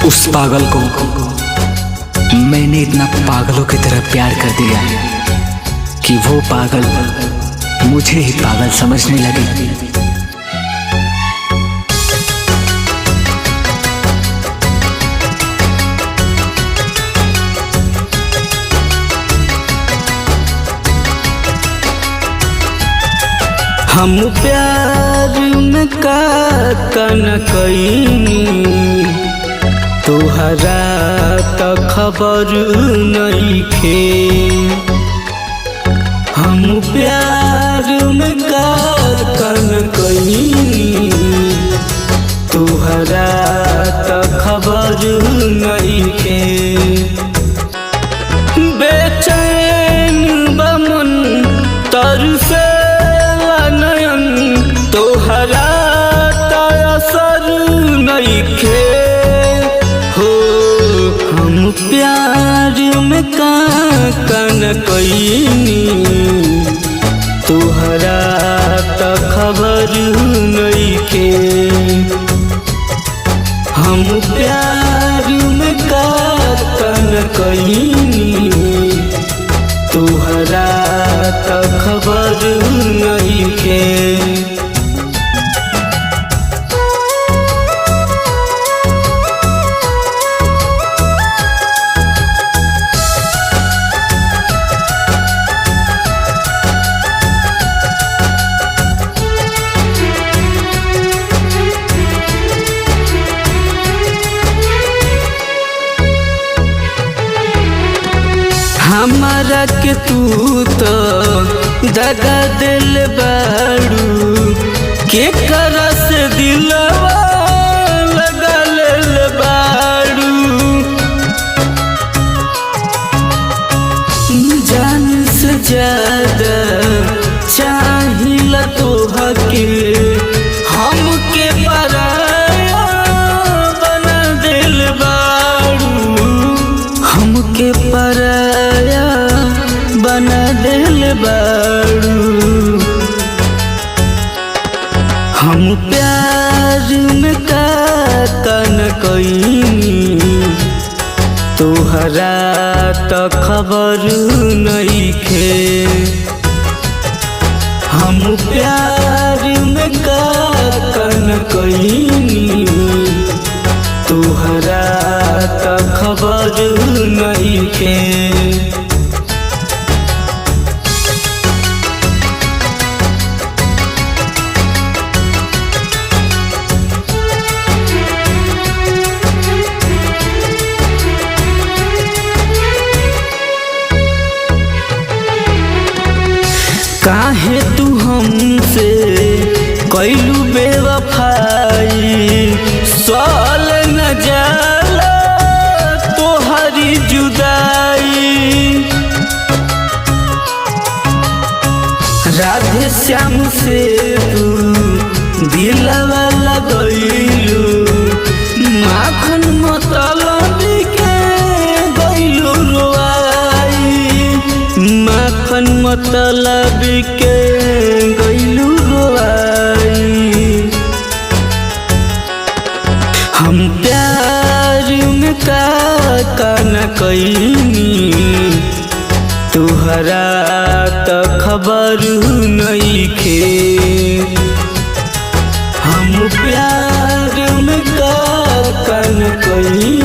उस पागल को मैंने इतना पागलों की तरह प्यार कर दिया कि वो पागल मुझे ही पागल समझने लगी। हम प्यार में का न कईनी तोहरा त खबर नइखे। हम प्यार में का न कईनी तोहरा त खबर नइखे। बेचैन बमन तरसे तोहरा त असर नइखे हो। हम प्यार में का न कईनी तोहरा त खबर नइखे। हम प्यार में का न कईनी तोहरा त खबर नइखे। हमारा के तू तो दगा दिल बाड़ू के करा से दिलवा लगा लेल बाड़ू। जान से ज्यादा चाहिला तोहके हमके पराया बना दिल बाड़ू। हमके पराया बना दिल बाड़ू। हम प्यार में का न कईनी तोहरा त खबर नइखे। हम प्यार में का न कईनी तोहरा त खबर नइखे। काहे तू हमसे कैलू बेवफाई साल न जाला तोहरी जुदाई। राधे श्याम से तू दिलवा लगैलू माखन मतलबी के गइलू रोआई। माखन मतलबी के गइलू रोआई। हम प्यार में का न कईनी तोहरा त खबर नइखे। हम प्यार में का न कईनी